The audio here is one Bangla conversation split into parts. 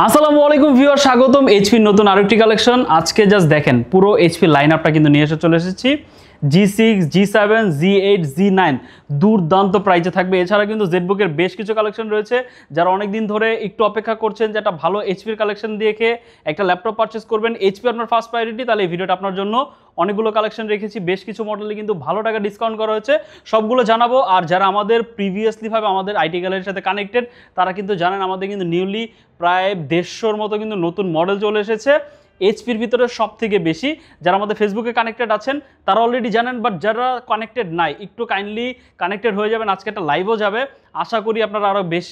আসসালামু আলাইকুম ভিউয়ার, স্বাগতম এইচপি নতুন আরেকটি কালেকশন। আজকে জাস্ট দেখেন পুরো এইচপি লাইন আপটা কিন্তু নিয়ে এসে চলে এসেছি। G6, G7, G8, G9 দুর্দান্ত প্রাইজে থাকবে। এছাড়া কিন্তু জেডবুকের বেশ কিছু কালেকশন রয়েছে। যারা অনেক দিন ধরে একটু অপেক্ষা করছেন যে একটা ভালো এইচপির কালেকশন দেখে একটা ল্যাপটপ পারচেস করবেন, এইচপি আপনার ফার্স্ট প্রায়োরিটি, তাহলে এই ভিডিওটা আপনার জন্য। অনেকগুলো কালেকশন রেখেছি, বেশ কিছু মডেলে কিন্তু ভালো টাকা ডিসকাউন্ট করা হয়েছে, সবগুলো জানাবো। আর যারা আমাদের প্রিভিয়াসলিভাবে আমাদের আইটি গ্যালারির সাথে কানেক্টেড, তারা কিন্তু জানেন আমাদের কিন্তু নিউলি প্রায় 150-র মতো কিন্তু নতুন মডেল চলে এসেছে এইচপির ভিতরে সব থেকে বেশি। যারা আমাদের ফেসবুকে কানেক্টেড আছেন তারা অলরেডি জানেন, বাট যারা কানেক্টেড নাই একটু কাইন্ডলি কানেক্টেড হয়ে যাবেন। আজকে একটা লাইভও যাবে, আশা করি আপনারা আরও বেশ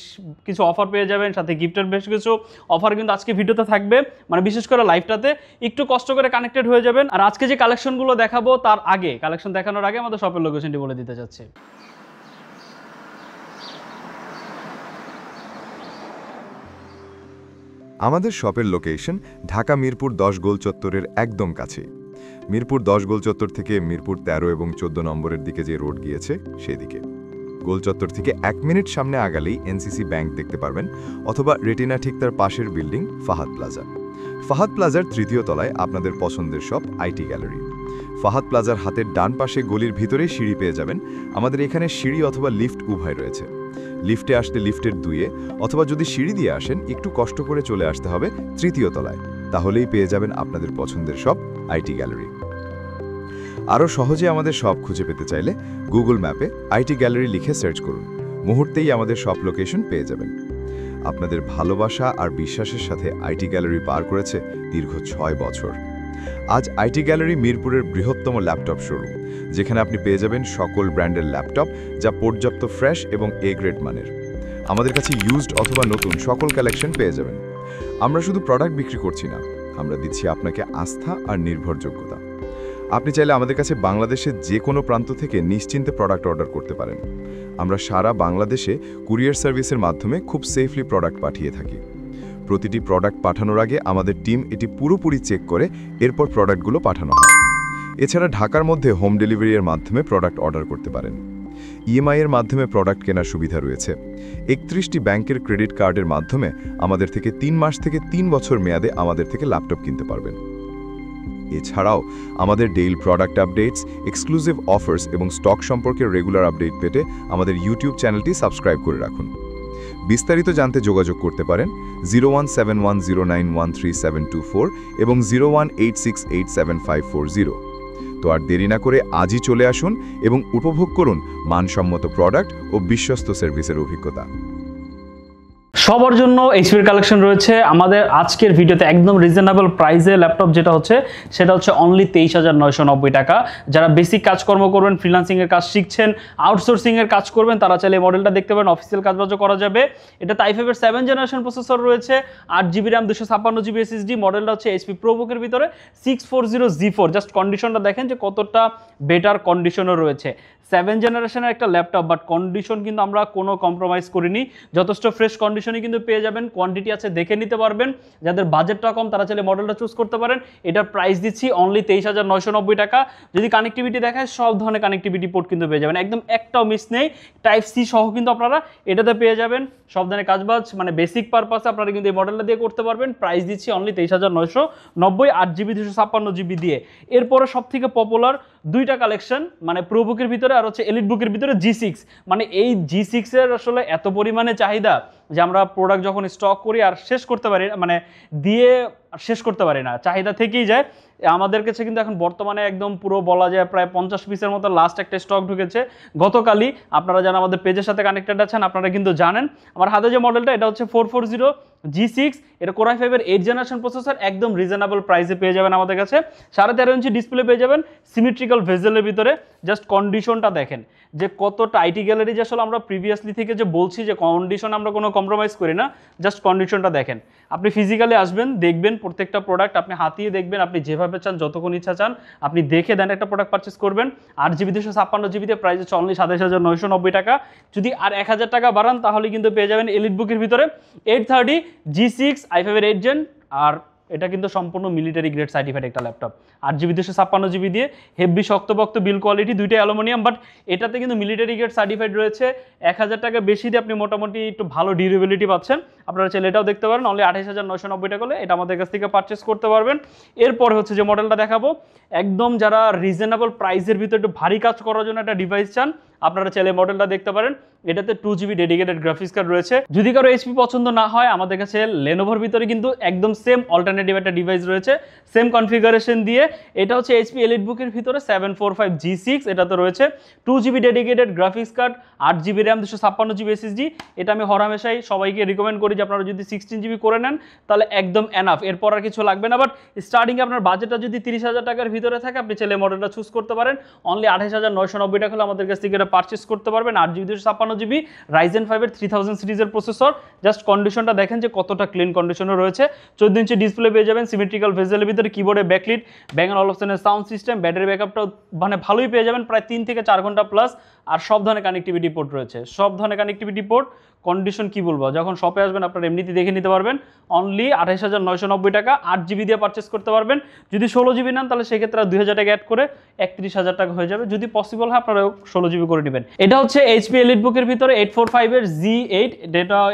কিছু অফার পেয়ে যাবেন, সাথে গিফটের বেশ কিছু অফার কিন্তু আজকে ভিডিওতে থাকবে, মানে বিশেষ করে লাইভটাতে একটু কষ্ট করে কানেক্টেড হয়ে যাবেন। আর আজকে যে কালেকশনগুলো দেখাবো তার আগে, কালেকশন দেখানোর আগে আমাদের শপের লোকেশনটি বলে দিতে চাচ্ছি। আমাদের শপের লোকেশন ঢাকা মিরপুর 10 গোল চত্বরের একদম কাছে। মিরপুর 10 গোল চত্বর থেকে মিরপুর 13 এবং 14 নম্বরের দিকে যে রোড গিয়েছে সেদিকে। গোল চত্বর থেকে 1 মিনিট সামনে আগালেই এনসিসি ব্যাংক দেখতে পারবেন, অথবা রেটিনা ঠিক তার পাশের বিল্ডিং ফাহাদ প্লাজা। ফাহাদ প্লাজার 3য় তলায় আপনাদের পছন্দের শপ আইটি গ্যালারি। ফাহাদ প্লাজার হাতের ডান পাশে গলির ভিতরেই সিঁড়ি পেয়ে যাবেন। আমাদের এখানে সিঁড়ি অথবা লিফট উভয় রয়েছে। লিফটে আসতে লিফটের 2-এ, অথবা যদি সিঁড়ি দিয়ে আসেন একটু কষ্ট করে চলে আসতে হবে 3য় তলায়, তাহলেই পেয়ে যাবেন আপনাদের পছন্দের শপ আইটি গ্যালারি। আরও সহজে আমাদের শপ খুঁজে পেতে চাইলে গুগল ম্যাপে আইটি গ্যালারি লিখে সার্চ করুন, মুহূর্তেই আমাদের শপ লোকেশন পেয়ে যাবেন। আপনাদের ভালোবাসা আর বিশ্বাসের সাথে আইটি গ্যালারি পার করেছে দীর্ঘ 6 বছর। আজ আইটি গ্যালারি মিরপুরের বৃহত্তম ল্যাপটপ শোরুম, যেখানে আপনি পেয়ে যাবেন সকল ব্র্যান্ডের ল্যাপটপ, যা পর্যাপ্ত ফ্রেশ এবং এ গ্রেড মানের। আমাদের কাছে ইউজড অথবা নতুন সকল কালেকশন পেয়ে যাবেন। আমরা শুধু প্রোডাক্ট বিক্রি করছি না, আমরা দিচ্ছি আপনাকে আস্থা আর নির্ভরযোগ্যতা। আপনি চাইলে আমাদের কাছে বাংলাদেশের যে কোনো প্রান্ত থেকে নিশ্চিন্তে প্রোডাক্ট অর্ডার করতে পারেন। আমরা সারা বাংলাদেশে কুরিয়ার সার্ভিসের মাধ্যমে খুব সেফলি প্রোডাক্ট পাঠিয়ে থাকি। প্রতিটি প্রোডাক্ট পাঠানোর আগে আমাদের টিম এটি পুরোপুরি চেক করে এরপর প্রোডাক্টগুলো পাঠানো হয়। এছাড়া ঢাকার মধ্যে হোম ডেলিভারির মাধ্যমে প্রোডাক্ট অর্ডার করতে পারেন। ইএমআই এর মাধ্যমে প্রোডাক্ট কেনার সুবিধা রয়েছে। 31টি ব্যাংকের ক্রেডিট কার্ডের মাধ্যমে আমাদের থেকে 3 মাস থেকে 3 বছর মেয়াদে আমাদের থেকে ল্যাপটপ কিনতে পারবেন। এছাড়াও আমাদের daily product updates, exclusive offers এবং স্টক সম্পর্কে রেগুলার আপডেট পেতে আমাদের ইউটিউব চ্যানেলটি সাবস্ক্রাইব করে রাখুন। বিস্তারিত জানতে যোগাযোগ করতে পারেন 0171091374 এবং 0186875540। তো আর দেরি না করে আজই চলে আসুন এবং উপভোগ করুন মানসম্মত প্রোডাক্ট ও বিশ্বস্ত সার্ভিসের অভিজ্ঞতা। সবার জন্য এইচপির কালেকশন রয়েছে আমাদের আজকের ভিডিওতে একদম রিজনেবল প্রাইসে ল্যাপটপ, যেটা হচ্ছে সেটা হচ্ছে অনলি 23,990 টাকা। যারা বেসিক কাজকর্ম করবেন, ফ্রিল্যান্সিংয়ের কাজ শিখছেন, আউটসোর্সিংয়ের কাজ করবেন, তারা চাইলে এই মডেলটা দেখতে পারেন। অফিসিয়াল কাজবাজও করা যাবে। এটা i5 এর 7 জেনারেশন প্রসেসর রয়েছে, 8GB RAM, 256GB SSD। মডেলটা হচ্ছে এইচপি প্রোবুকের ভিতরে 640G4। জাস্ট কন্ডিশনটা দেখেন যে কতটা বেটার কন্ডিশনও রয়েছে। 7 জেনারেশনের একটা ল্যাপটপ, বাট কন্ডিশন কিন্তু আমরা কোনো কম্প্রোমাইজ করিনি, যথেষ্ট ফ্রেশ কন্ডিশনই কিন্তু পেয়ে যাবেন। কোয়ান্টিটি আছে, দেখে নিতে পারবেন। যাদের বাজেটটা কম তারা চাইলে মডেলটা চুজ করতে পারেন। এটার প্রাইস দিচ্ছি অনলি 23,990 টাকা। যদি কানেক্টিভিটি দেখায়, সব ধরনের কানেক্টিভিটি পোর্ট কিন্তু পেয়ে যাবেন, একদম একটাও মিস নেই। Type-C সহ কিন্তু আপনারা এটাতে পেয়ে যাবেন। সব ধরনের কাজবাজ মানে বেসিক পারপাসে আপনারা কিন্তু এই মডেলটা দিয়ে করতে পারবেন। প্রাইস দিচ্ছি অনলি 23,990, 8GB 256GB দিয়ে। এরপরে সব থেকে পপুলার দুইটা কালেকশন, মানে প্রোবুকের ভিতরে আর হচ্ছে এলিট বুকের ভিতরে G6। মানে এই G6 এর আসলে এত পরিমাণে চাহিদা যে আমরা প্রোডাক্ট যখন স্টক করি আর শেষ করতে পারি, মানে দিয়ে শেষ করতে পারি না, চাহিদা থেকেই যায়। আমাদের কাছে কিন্তু এখন বর্তমানে একদম পুরো বলা যায় প্রায় 50 পিসের মতো লাস্ট একটা স্টক ঢুকেছে গতকালই। আপনারা যারা আমাদের পেজের সাথে কানেক্টেড আছেন আপনারা কিন্তু জানেন। আমার হাতে যে মডেলটা, এটা হচ্ছে 440G6। এটা Core i5 এর 8 জেনারেশন প্রসেসর, একদম রিজনেবল প্রাইসে পেয়ে যাবেন আমাদের কাছে। 13.5 ইঞ্চি ডিসপ্লে পেয়ে যাবেন সিমেট্রিক্যাল ভেজেলের ভিতরে। জাস্ট কন্ডিশনটা দেখেন যে কতটা আইটি গ্যালারি, যে আসলে আমরা প্রিভিয়াসলি থেকে যে বলছি যে কন্ডিশন আমরা কোনো কম্প্রোমাইজ করি না, জাস্ট কন্ডিশনটা দেখেন। আপনি ফিজিক্যালি আসবেন, দেখবেন প্রত্যেকটা প্রোডাক্ট, আপনি হাতিয়ে দেখবেন, আপনি যেভাবে চান, যতক্ষণ ইচ্ছা চান আপনি দেখে দেন একটা প্রোডাক্ট পারচেস করবেন। 8GB 256GB তে প্রাইস হচ্ছে অনলি 27,990 টাকা। যদি আর 1000 টাকা বাড়ান তাহলে কিন্তু পেয়ে যাবেন এলিট বুকের ভিতরে 830G6 i5 এর 8 জেন আর এটা কিন্তু সম্পূর্ণ মিলিটারি গ্রেড সার্টিফাইড একটা ল্যাপটপ। 8GB 256GB দিয়ে হেভি শক্তপোক্ত বিল কোয়ালিটি, দুইটাই অ্যালুমিনিয়াম, বাট এটাতে কিন্তু মিলিটারি গ্রেড সার্টিফাইড রয়েছে। 1000 টাকা বেশি দিয়ে আপনি মোটামুটি একটু ভালো ডিউরেবিলিটি পাচ্ছেন। আপনারা চাইলে এটাও দেখতে পারেন, অনলি 28,990 টাকা হলে এটা আমাদের কাছ থেকে পারচেস করতে পারবেন। এরপরে হচ্ছে যে মডেলটা দেখাবো, একদম যারা রিজনেবল প্রাইসের ভিতরে একটু ভারী কাজ করার জন্য একটা ডিভাইস চান, আপনারা চাইলে মডেলটা দেখতে পারেন। এটাতে 2GB ডেডিকেটেড গ্রাফিক্স কার্ড রয়েছে। যদি কারো এইচপি পছন্দ না হয়, আমাদের কাছে লেনোভোর ভিতরে কিন্তু একদম সেম অল্টারনেটিভ একটা ডিভাইস রয়েছে, সেম কনফিগারেশন দিয়ে। এটা হচ্ছে এইচপি এলিটবুকের ভিতরে 745G6, এটাতে রয়েছে 2GB dedicated graphics card, 8GB RAM, 256GB SSD। এটা আমি হরহামেশাই সবাইকে রিকমেন্ড করি যে আপনারা যদি 16GB করে নেন তাহলে একদম এনাফ, এরপর আর কিছু লাগবে না। বাট স্টার্টিংয়ে আপনার বাজেটটা যদি 30,000 টাকার ভিতরে থাকে, আপনি চাইলে মডেলটা চুজ করতে পারেন। অনলি 28,990 টাকা হলে আমাদের কাছ থেকে এটা পারচেস করতে পারবেন। 8GB 256GB Ryzen 5 3000 সিরিজের প্রসেসর। জাস্ট কন্ডিশনটা দেখেন যে কতটা ক্লিন কন্ডিশনে রয়েছে। 14 ইঞ্চি ডিসপ্লে পেয়ে যাবেন, সিমেট্রিক্যাল ভেজেলের ভিতরে, কিবোর্ডে ব্যাকলিট, Bang & Olufsen'ের সাউন্ড সিস্টেম, ব্যাটারি ব্যাকআপটাও মানে ভালোই পেয়ে যাবেন, প্রায় 3 থেকে 4 ঘন্টা প্লাস। আর সব ধরনের কানেক্টিভিটি পোর্ট রয়েছে, সব ধরনের কানেক্টিভিটি পোর্ট। কন্ডিশন কি বলবো, যখন শপে আসবেন আপনারা এমনিতে দেখে নিতে পারবেন। অনলি 28,990 টাকা 8GB দিয়ে পারচেস করতে পারবেন। যদি 16GB নেন তাহলে সেক্ষেত্রে 2,000 টাকা অ্যাড করে 31,000 টাকা হয়ে যাবে। যদি পসিবল হয় আপনারা 16GB করে নেবেন। এটা হচ্ছে এইচপি এলিটবুকের ভিতরে 845 এর Z8,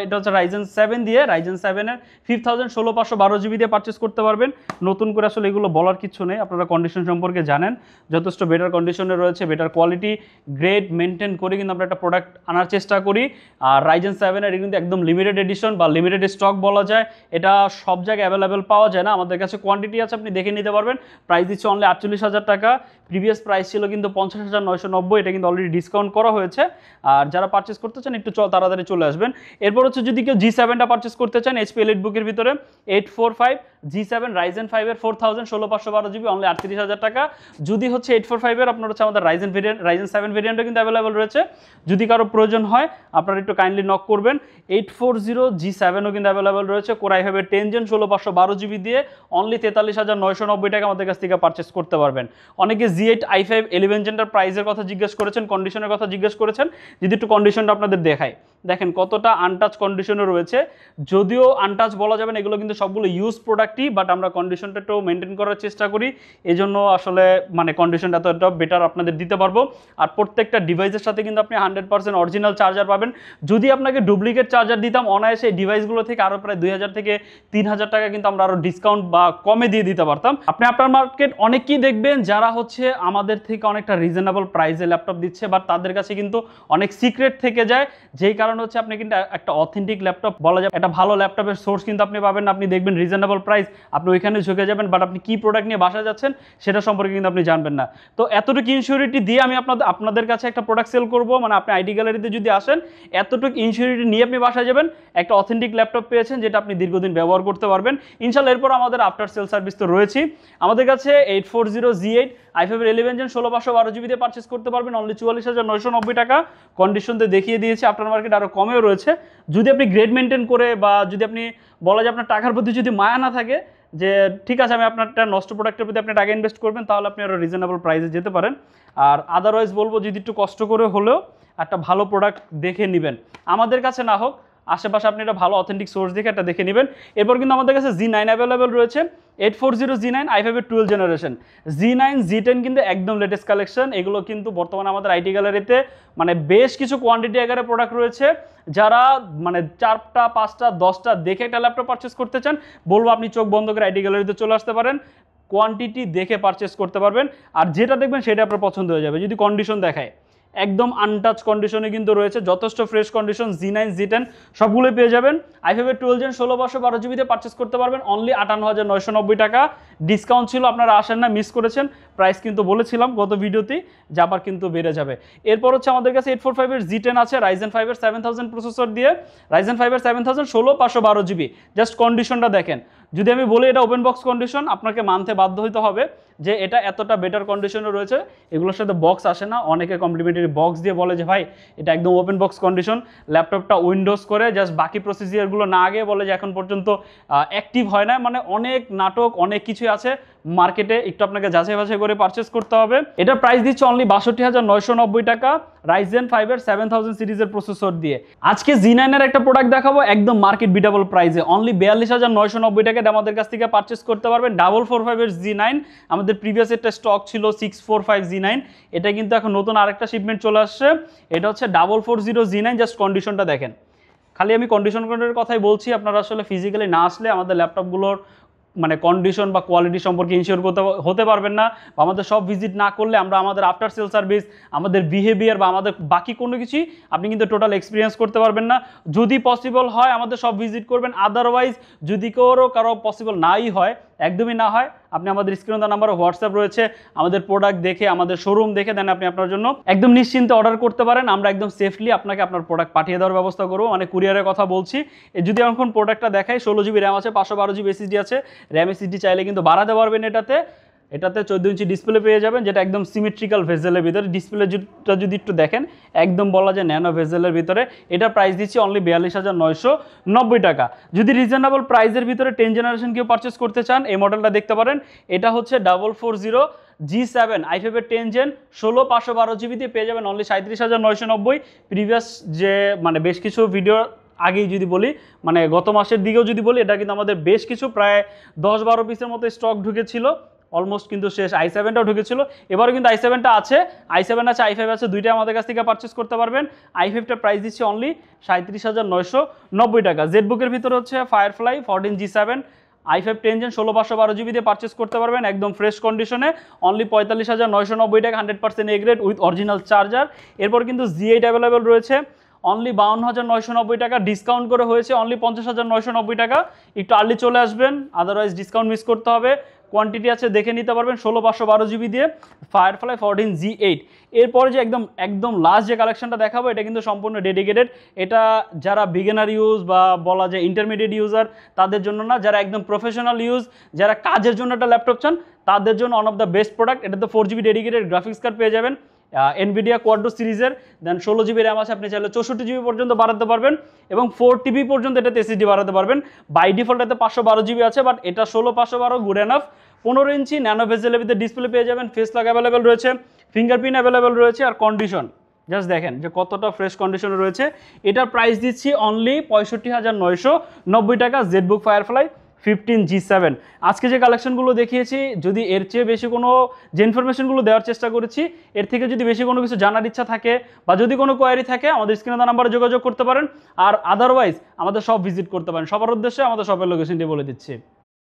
এটা হচ্ছে Ryzen 7 দিয়ে, Ryzen 7 এর 5000 16512GB দিয়ে পারচেস করতে পারবেন। নতুন করে আসলে এগুলো বলার কিছু নেই, আপনারা কন্ডিশন সম্পর্কে জানেন, যথেষ্ট বেটার কন্ডিশনে রয়েছে, বেটার কোয়ালিটি গ্রেড মেনটেন করে কিন্তু আমরা একটা প্রোডাক্ট আনার চেষ্টা করি। আর Ryzen 7 এর কিন্তু একদম লিমিটেড এডিশন বা লিমিটেড স্টক বলা যায়, এটা সব জায়গায় অ্যাভেলেবেল পাওয়া যায় না, আমাদের কাছে কোয়ান্টিটি আছে, আপনি দেখে নিতে পারবেন। প্রাইস দিচ্ছে অনলি 48,000 টাকা, প্রিভিয়াস প্রাইস ছিল কিন্তু 50,990, এটা কিন্তু অলরেডি ডিসকাউন্ট করা হয়েছে। আর যারা পারচেস করতে চান একটু তাড়াতাড়ি চলে আসবেন। এরপর হচ্ছে যদি কেউ G7টা পারচেস করতে চান, এইচপি এলিটবুকের ভিতরে 845 G7 Ryzen 5 এর 4000 16512GB, অনলি 38,000 টাকা। যদি হচ্ছে 845 এর আপনার হচ্ছে আমাদের Ryzen 7 ভেরিয়েন্টও কিন্তু অ্যাভেলেবল রয়েছে, যদি কারো প্রয়োজন হয় আপনারা একটু কাইন্ডলি নক করবেন। 840 G7ও কিন্তু অ্যাভেলেবল রয়েছে, Core i5 এর 10 Gen 16512GB দিয়ে অনলি 43,990 টাকা আমাদের কাছ থেকে পারচেস করতে পারবেন। অনেকে Z8 i5 11 জেনটার প্রাইসের কথা জিজ্ঞেস করেছেন, কন্ডিশনের কথা জিজ্ঞেস করেছেন, যদি একটু কন্ডিশনটা আপনাদের দেখায়, দেখেন কতটা আনটাচ কন্ডিশনে রয়েছে। যদিও আনটাচ বলা যাবে না, এগুলো কিন্তু সবগুলো ইউজ প্রোডাক্টই, বাট আমরা কন্ডিশনটা একটু মেনটেন করার চেষ্টা করি, এই জন্য আসলে মানে কন্ডিশনটা এতটা বেটার আপনাদের দিতে পারবো। আর প্রত্যেকটা ডিভাইসের সাথে কিন্তু আপনি 100% অরিজিনাল চার্জার পাবেন। যদি আপনাকে ডুপ্লিকেট চার্জার দিতাম অনায়াসে এই ডিভাইসগুলো থেকে আরও প্রায় 2,000 থেকে 3,000 টাকা কিন্তু আমরা আরও ডিসকাউন্ট বা কমে দিয়ে দিতে পারতাম। আপনি আপনার মার্কেট অনেকেই দেখবেন যারা হচ্ছে আমাদের থেকে অনেকটা রিজনেবল প্রাইসে ল্যাপটপ দিচ্ছে, বাট তাদের কাছে কিন্তু অনেক সিক্রেট থেকে যায়, যেই কারণে হচ্ছে আপনি কিন্তু একটা অথেন্টিক ল্যাপটপ বলা যায়, একটা ভালো ল্যাপটপের সোর্স কিন্তু আপনি পাবেন না। আপনি দেখবেন রিজনেবল প্রাইস, আপনি ওইখানে ঝুঁকে যাবেন, বাট আপনি কি প্রোডাক্ট নিয়ে বাসা যাচ্ছেন সেটা সম্পর্কে কিন্তু আপনি জানবেন না। তো এতটুকু ইনসিউরিটি দিয়ে আমি আপনাদের কাছে একটা প্রোডাক্ট সেল করবো, মানে আপনি আইডি গ্যালারিতে যদি আসেন এতটুকু ইনসিউরিটি নিয়ে আপনি বাসায় যাবেন, একটা অথেন্টিক ল্যাপটপ পেয়েছেন যেটা আপনি দীর্ঘদিন ব্যবহার করতে পারবেন ইনশাল্লাহ। এরপর আমাদের আফটার সেল সার্ভিস তো রয়েছে। আমাদের কাছে 840 Z8 i5 এর 11 Gen 16512GB দিয়ে পারচেস করতে পারবেন অনলি 44,990 টাকা। কন্ডিশনতে দেখিয়ে দিয়েছি, আপনার মার্কেট আরও কমেও রয়েছে। যদি আপনি গ্রেড মেনটেন করে বা যদি আপনি বলা যায় আপনার টাকার প্রতি যদি মায়া না থাকে যে ঠিক আছে আমি আপনারটা নষ্ট প্রোডাক্টের প্রতি আপনি টাকা ইনভেস্ট করবেন, তাহলে আপনি আরও রিজনেবল প্রাইসে যেতে পারেন। আর আদারওয়াইজ বলবো যদি একটু কষ্ট করে হলেও একটা ভালো প্রোডাক্ট দেখে নেবেন, আমাদের কাছে না হোক আশেপাশে আপনি একটা ভালো অথেন্টিক সোর্স দেখে একটা দেখে নেবেন। এরপর কিন্তু আমাদের কাছে Z9 অ্যাভেলেবেল রয়েছে, 840 Z9 i5 এর 12 জেনারেশন। Z9 Z10 কিন্তু একদম লেটেস্ট কালেকশন, এগুলো কিন্তু বর্তমানে আমাদের আইটি গ্যালারিতে মানে বেশ কিছু কোয়ান্টিটি আকারে প্রোডাক্ট রয়েছে। যারা মানে 4টা 5টা 10টা দেখে একটা ল্যাপটপ পারচেস করতে চান, বলবো আপনি চোখ বন্ধ করে আইটি গ্যালারিতে চলে আসতে পারেন, কোয়ান্টিটি দেখে পারচেস করতে পারবেন। আর যেটা দেখবেন সেটা আপনার পছন্দ হয়ে যাবে। যদি কন্ডিশন দেখায় একদম আনটাচ কন্ডিশনে কিন্তু রয়েছে, যথেষ্ট ফ্রেশ কন্ডিশন। Z9 Z10 সবগুলোই পেয়ে যাবেন। i5 এর 12 Gen 16512GB দিয়ে পারচেস করতে পারবেন অনলি 58,990 টাকা। ডিসকাউন্ট ছিল, আপনারা আসেন না, মিস করেছেন। প্রাইস কিন্তু বলেছিলাম গত ভিডিওতেই যে আবার কিন্তু বেড়ে যাবে। এরপর হচ্ছে আমাদের কাছে 845 এর Z10 আছে, Ryzen 5 এর 7000 প্রসেসর দিয়ে, Ryzen 5 এর 7000 16512GB। জাস্ট কন্ডিশনটা দেখেন, যদি আমি বলি এটা ওপেন বক্স কন্ডিশন, আপনাকে মানতে বাধ্য হইতে হবে যে এটা এতটা বেটার কন্ডিশনে রয়েছে। এগুলোর সাথে বক্স আসে না, অনেকে কমপ্লিমেন্টারি বক্স দিয়ে বলে যে ভাই এটা একদম ওপেন বক্স কন্ডিশন, ল্যাপটপটা উইন্ডোজ করে জাস্ট বাকি প্রসিজিয়ারগুলো না আগে বলে যে এখন পর্যন্ত অ্যাক্টিভ হয় না। মানে অনেক নাটক, অনেক কিছুই আছে মার্কেটে, একটু আপনাকে যাচাই বাছাই করে পারচেস করতে হবে। এটার প্রাইস দিচ্ছে অনলি 62,990 টাকা, Ryzen 5 এর 7000 সিরিজের প্রসেসর দিয়ে। আজকে Z9 এর একটা প্রোডাক্ট দেখাবো একদম মার্কেট বিটেবল প্রাইসে, অনলি 42,990 টাকা আমাদের কাছ থেকে পারচেস করতে পারবেন। 445 এর Z9, আমাদের প্রিভিয়াস একটা স্টক ছিল 645 Z9, এটা কিন্তু এখন নতুন আরেকটা শিপমেন্ট চলে আসছে, এটা হচ্ছে 440 Z9। জাস্ট কন্ডিশনটা দেখেন, খালি আমি কন্ডিশনের কথাই বলছি, আপনারা আসলে ফিজিক্যালি না আসলে আমাদের ল্যাপটপগুলোর মানে কন্ডিশন বা কোয়ালিটি সম্পর্কে ইনশিওর হতে পারবেন না, বা আমাদের সব ভিজিট না করলে আমরা আমাদের আফটার সেল সার্ভিস, আমাদের বিহেভিয়ার বা আমাদের বাকি কোনো কিছুই আপনি কিন্তু টোটাল এক্সপিরিয়েন্স করতে পারবেন না। যদি পসিবল হয় আমাদের সব ভিজিট করবেন, আদারওয়াইজ যদি কারো পসিবল নাই হয়, একদমই না হয়, আপনি আমাদের স্ক্রিনে দেওয়া নাম্বারে হোয়াটসঅ্যাপ রয়েছে, আমাদের প্রোডাক্ট দেখে, আমাদের শোরুম দেখে দেন আপনি আপনার জন্য একদম নিশ্চিন্তে অর্ডার করতে পারেন। আমরা একদম সেফলি আপনাকে আপনার প্রোডাক্ট পাঠিয়ে দেওয়ার ব্যবস্থা করবো, মানে কুরিয়ারের কথা বলছি। যদি এখন প্রোডাক্টটা দেখাই, 16GB র্যাম আছে, 512GB SSD আছে, র্যাম SSD চাইলে কিন্তু বাড়াতে পারবেন। এটাতে 14 ইঞ্চি ডিসপ্লে পেয়ে যাবেন, যেটা একদম সিমেট্রিক্যাল ভেজেলের ভিতরে। ডিসপ্লেটা যদি একটু দেখেন, একদম বলা যায় ন্যানো ভেজেলের ভিতরে। এটা প্রাইস দিচ্ছি অনলি 42,990 টাকা। যদি রিজনেবল প্রাইসের ভিতরে 10 জেনারেশন কেউ পারচেস করতে চান, এই মডেলটা দেখতে পারেন। এটা হচ্ছে 440 G7 i5 এর 10 জেন, 16/512GB দিয়ে পেয়ে যাবেন অনলি 37,990। প্রিভিয়াস যে মানে বেশ কিছু ভিডিও আগেই যদি বলি, মানে গত মাসের দিকেও যদি বলি, এটা কিন্তু আমাদের বেশ কিছু প্রায় 10-12 পিসের মতো স্টক ঢুকেছিল, অলমোস্ট কিন্তু শেষ। i7টাও ঢুকেছিল, এবারও কিন্তু i7টা আছে, i7 আছে, i5 আছে, দুইটাই আমাদের কাছ থেকে পারচেস করতে পারবেন। i5টার প্রাইস দিচ্ছি অনলি 37,990 টাকা। জেটবুকের ভিতরে হচ্ছে firefly 14 G7 i5 10 gen, 16/512GB দিয়ে পারচেস করতে পারবেন একদম ফ্রেশ কন্ডিশনে, অনলি 45,990 টাকা, 100% A grade with original charger. এরপর কিন্তু Z8 অ্যাভেলেবেল রয়েছে অনলি 52,990 টাকা, ডিসকাউন্ট করে হয়েছে অনলি 50,990 টাকা। একটু আর্লি চলে আসবেন, আদারওয়াইজ ডিসকাউন্ট মিস করতে হবে। কোয়ান্টিটি আছে, দেখে নিতে পারবেন 16/512GB দিয়ে ফায়ারফ্লাই 14 G8। এরপরে যে একদম লাস্ট যে কালেকশনটা দেখাবো, এটা কিন্তু সম্পূর্ণ ডেডিকেটেড। এটা যারা বিগিনার ইউজ বা বলা যায় ইন্টারমিডিয়েট ইউজার তাদের জন্য না, যারা একদম প্রফেশনাল ইউজ, যারা কাজের জন্য একটা ল্যাপটপ চান, তাদের জন্য one of the best product. এটাতে 4GB ডেডিকেটেড গ্রাফিক্স কার্ড পেয়ে যাবেন, NVIDIA কোয়াড্রো সিরিজের, দেন 16GB র্যাম আছে, আপনি চাইলে 64GB পর্যন্ত বাড়াতে পারবেন, এবং 4TB পর্যন্ত এটাতে SSD বাড়াতে পারবেন। বাই ডিফল্ট এতে 512GB আছে, বাট এটা 16/512 গুড এনাফ। 15 ইঞ্চি ন্যানো ভেজেলের ভিতরে ডিসপ্লে পেয়ে যাবেন, ফেস লক অ্যাভেলেবেল রয়েছে, ফিঙ্গারপ্রিন্ট অ্যাভেলেবেল রয়েছে, আর কন্ডিশন জাস্ট দেখেন যে কতটা ফ্রেশ কন্ডিশনে রয়েছে। এটার প্রাইস দিচ্ছি অনলি 65,990 টাকা, জেটবুক ফায়ারফ্লাই 15 G7। আজকে যে কালেকশনগুলো দেখিয়েছি, যদি এর চেয়ে বেশি কোনো যে ইনফরমেশনগুলো দেওয়ার চেষ্টা করেছি, এর থেকে যদি বেশি কোনো কিছু জানার ইচ্ছা থাকে বা যদি কোনো কোয়ারি থাকে, আমাদের স্ক্রিনে দেওয়া নাম্বারে যোগাযোগ করতে পারেন, আর আদারওয়াইজ আমাদের সব ভিজিট করতে পারেন। সবার উদ্দেশ্যে আমাদের শপের লোকেশনটি বলে দিচ্ছি।